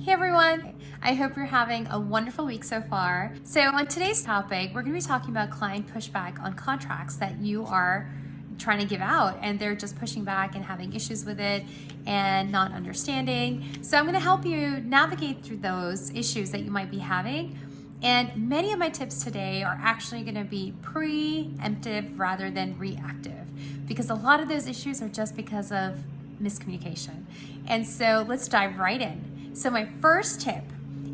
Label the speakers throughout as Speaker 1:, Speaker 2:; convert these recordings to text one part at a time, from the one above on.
Speaker 1: Hey everyone, I hope you're having a wonderful week so far. So on today's topic, we're going to be talking about client pushback on contracts that you are trying to give out and they're just pushing back and having issues with it and not understanding. So I'm going to help you navigate through those issues that you might be having. And many of my tips today are actually going to be preemptive rather than reactive, because a lot of those issues are just because of miscommunication. And so let's dive right in. So my first tip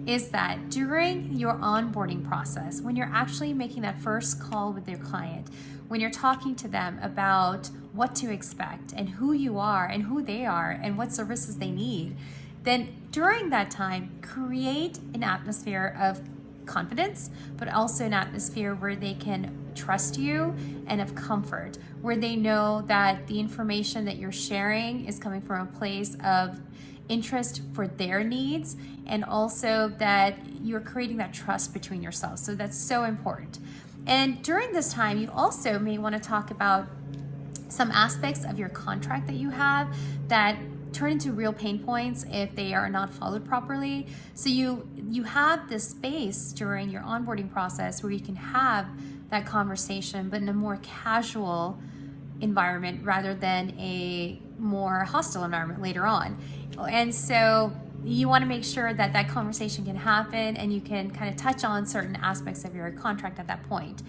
Speaker 1: is that during your onboarding process, when you're actually making that first call with your client, when you're talking to them about what to expect and who you are and who they are and what services they need, then during that time, create an atmosphere of confidence, but also an atmosphere where they can trust you and of comfort, where they know that the information that you're sharing is coming from a place of interest for their needs, and also that you're creating that trust between yourselves. So that's so important. And during this time, you also may want to talk about some aspects of your contract that you have that turn into real pain points if they are not followed properly. So you have this space during your onboarding process where you can have that conversation, but in a more casual environment rather than a more hostile environment later on. And so you want to make sure that that conversation can happen and you can kind of touch on certain aspects of your contract at that point.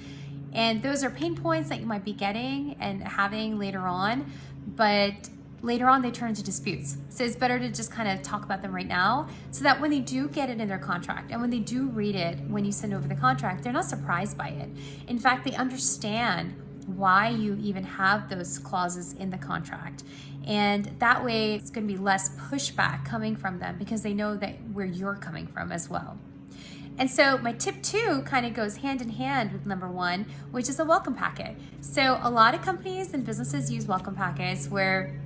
Speaker 1: And those are pain points that you might be getting and having later on, but later on they turn into disputes. So it's better to just kind of talk about them right now so that when they do get it in their contract and when they do read it, when you send over the contract, they're not surprised by it. In fact, they understand why you even have those clauses in the contract. And that way it's going to be less pushback coming from them because they know that where you're coming from as well. And so my tip 2 kind of goes hand in hand with number 1, which is a welcome packet. So a lot of companies and businesses use welcome packets where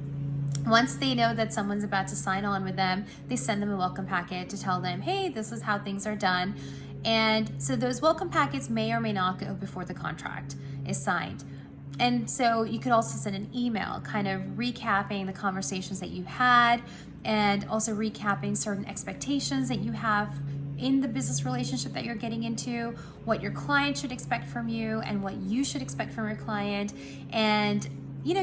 Speaker 1: once they know that someone's about to sign on with them, they send them a welcome packet to tell them, hey, this is how things are done. And so those welcome packets may or may not go before the contract is signed. And so you could also send an email kind of recapping the conversations that you had and also recapping certain expectations that you have in the business relationship that you're getting into, what your client should expect from you and what you should expect from your client. And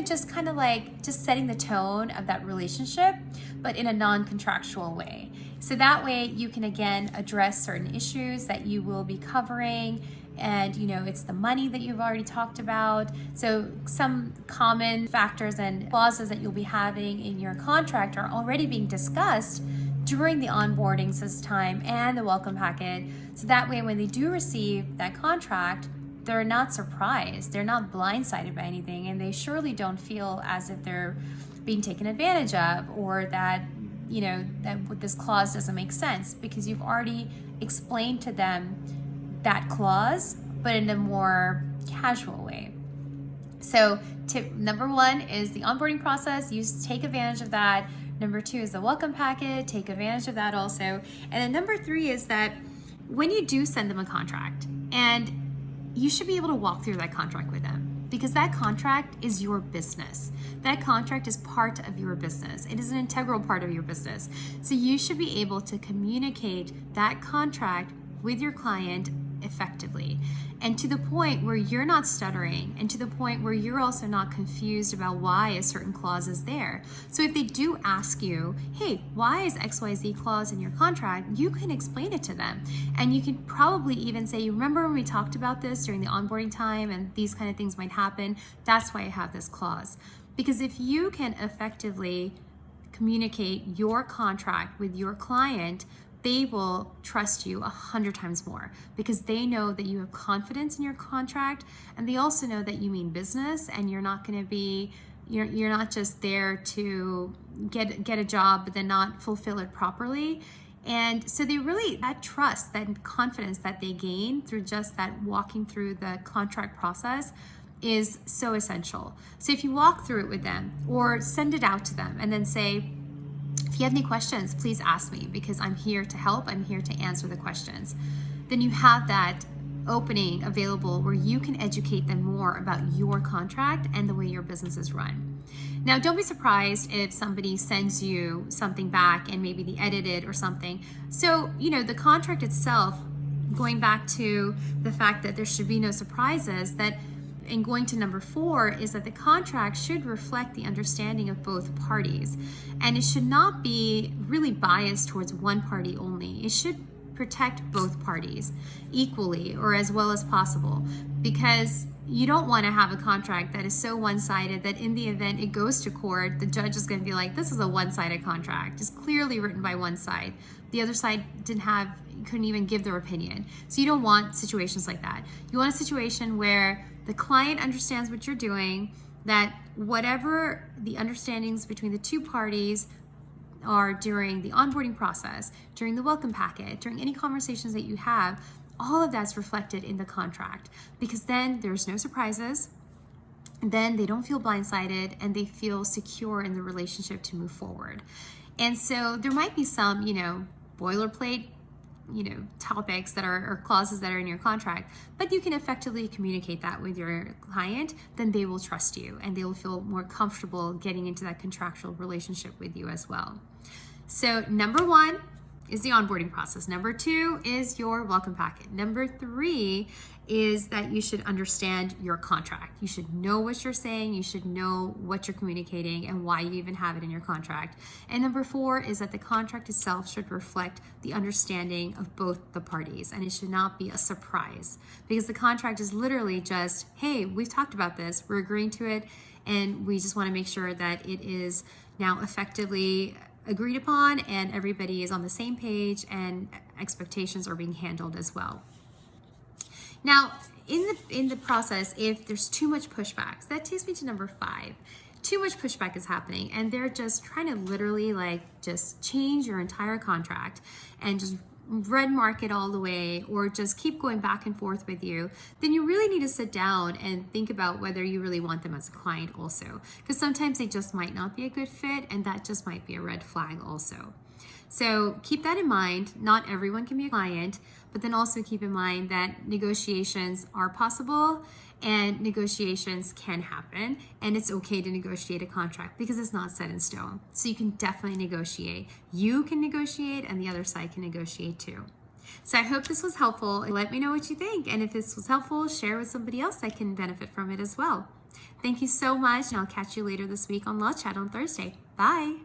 Speaker 1: just kind of like just setting the tone of that relationship, but in a non-contractual way. So that way you can again address certain issues that you will be covering. And it's the money that you've already talked about. So some common factors and clauses that you'll be having in your contract are already being discussed during the onboarding time and the welcome packet. So that way when they do receive that contract, they're not surprised, they're not blindsided by anything, and they surely don't feel as if they're being taken advantage of or that that this clause doesn't make sense, because you've already explained to them that clause, but in a more casual way. So tip number 1 is the onboarding process. You take advantage of that. Number 2 is the welcome packet. Take advantage of that also. And then number 3 is that when you do send them a contract, and you should be able to walk through that contract with them, because that contract is your business. That contract is part of your business. It is an integral part of your business. So you should be able to communicate that contract with your client effectively, and to the point where you're not stuttering, and to the point where you're also not confused about why a certain clause is there. So if they do ask you, hey, why is XYZ clause in your contract, you can explain it to them. And you can probably even say, you remember when we talked about this during the onboarding time and these kind of things might happen? That's why I have this clause. Because if you can effectively communicate your contract with your client, they will trust you 100 times more, because they know that you have confidence in your contract, and they also know that you mean business, and you're not going to be, you're not just there to get a job but then not fulfill it properly. And so they really, that trust, that confidence that they gain through just that walking through the contract process is so essential. So if you walk through it with them or send it out to them and then say, if you have any questions, please ask me, because I'm here to help. I'm here to answer the questions. Then you have that opening available where you can educate them more about your contract and the way your business is run. Now, don't be surprised if somebody sends you something back and maybe they edited or something. So, the contract itself, going back to the fact that there should be no surprises, and going to number 4 is that the contract should reflect the understanding of both parties. And it should not be really biased towards one party only. It should protect both parties equally or as well as possible, because you don't want to have a contract that is so one-sided that in the event it goes to court, the judge is going to be like, this is a one-sided contract. It's clearly written by one side. The other side couldn't even give their opinion. So you don't want situations like that. You want a situation where the client understands what you're doing, that whatever the understandings between the two parties are during the onboarding process, during the welcome packet, during any conversations that you have, all of that's reflected in the contract, because then there's no surprises. Then they don't feel blindsided and they feel secure in the relationship to move forward. And so there might be some, boilerplate, topics that are, or clauses that are in your contract, but you can effectively communicate that with your client. Then they will trust you and they will feel more comfortable getting into that contractual relationship with you as well. So number 1 is the onboarding process. Number 2 is your welcome packet. Number 3 is that you should understand your contract. You should know what you're saying. You should know what you're communicating and why you even have it in your contract. And number 4 is that the contract itself should reflect the understanding of both the parties, and it should not be a surprise, because the contract is literally just, hey, we've talked about this, we're agreeing to it, and we just want to make sure that it is now effectively agreed upon and everybody is on the same page and expectations are being handled as well. Now, in the process, if there's too much pushbacks, that takes me to number 5. Too much pushback is happening and they're just trying to literally just change your entire contract and just red mark it all the way, or just keep going back and forth with you, then you really need to sit down and think about whether you really want them as a client also, because sometimes they just might not be a good fit and that just might be a red flag also. So keep that in mind. Not everyone can be a client, but then also keep in mind that negotiations are possible and negotiations can happen, and it's okay to negotiate a contract because it's not set in stone. So you can definitely negotiate. You can negotiate and the other side can negotiate too. So I hope this was helpful. Let me know what you think, and if this was helpful, share with somebody else that can benefit from it as well. Thank you so much, and I'll catch you later this week on Law Chat on Thursday. Bye.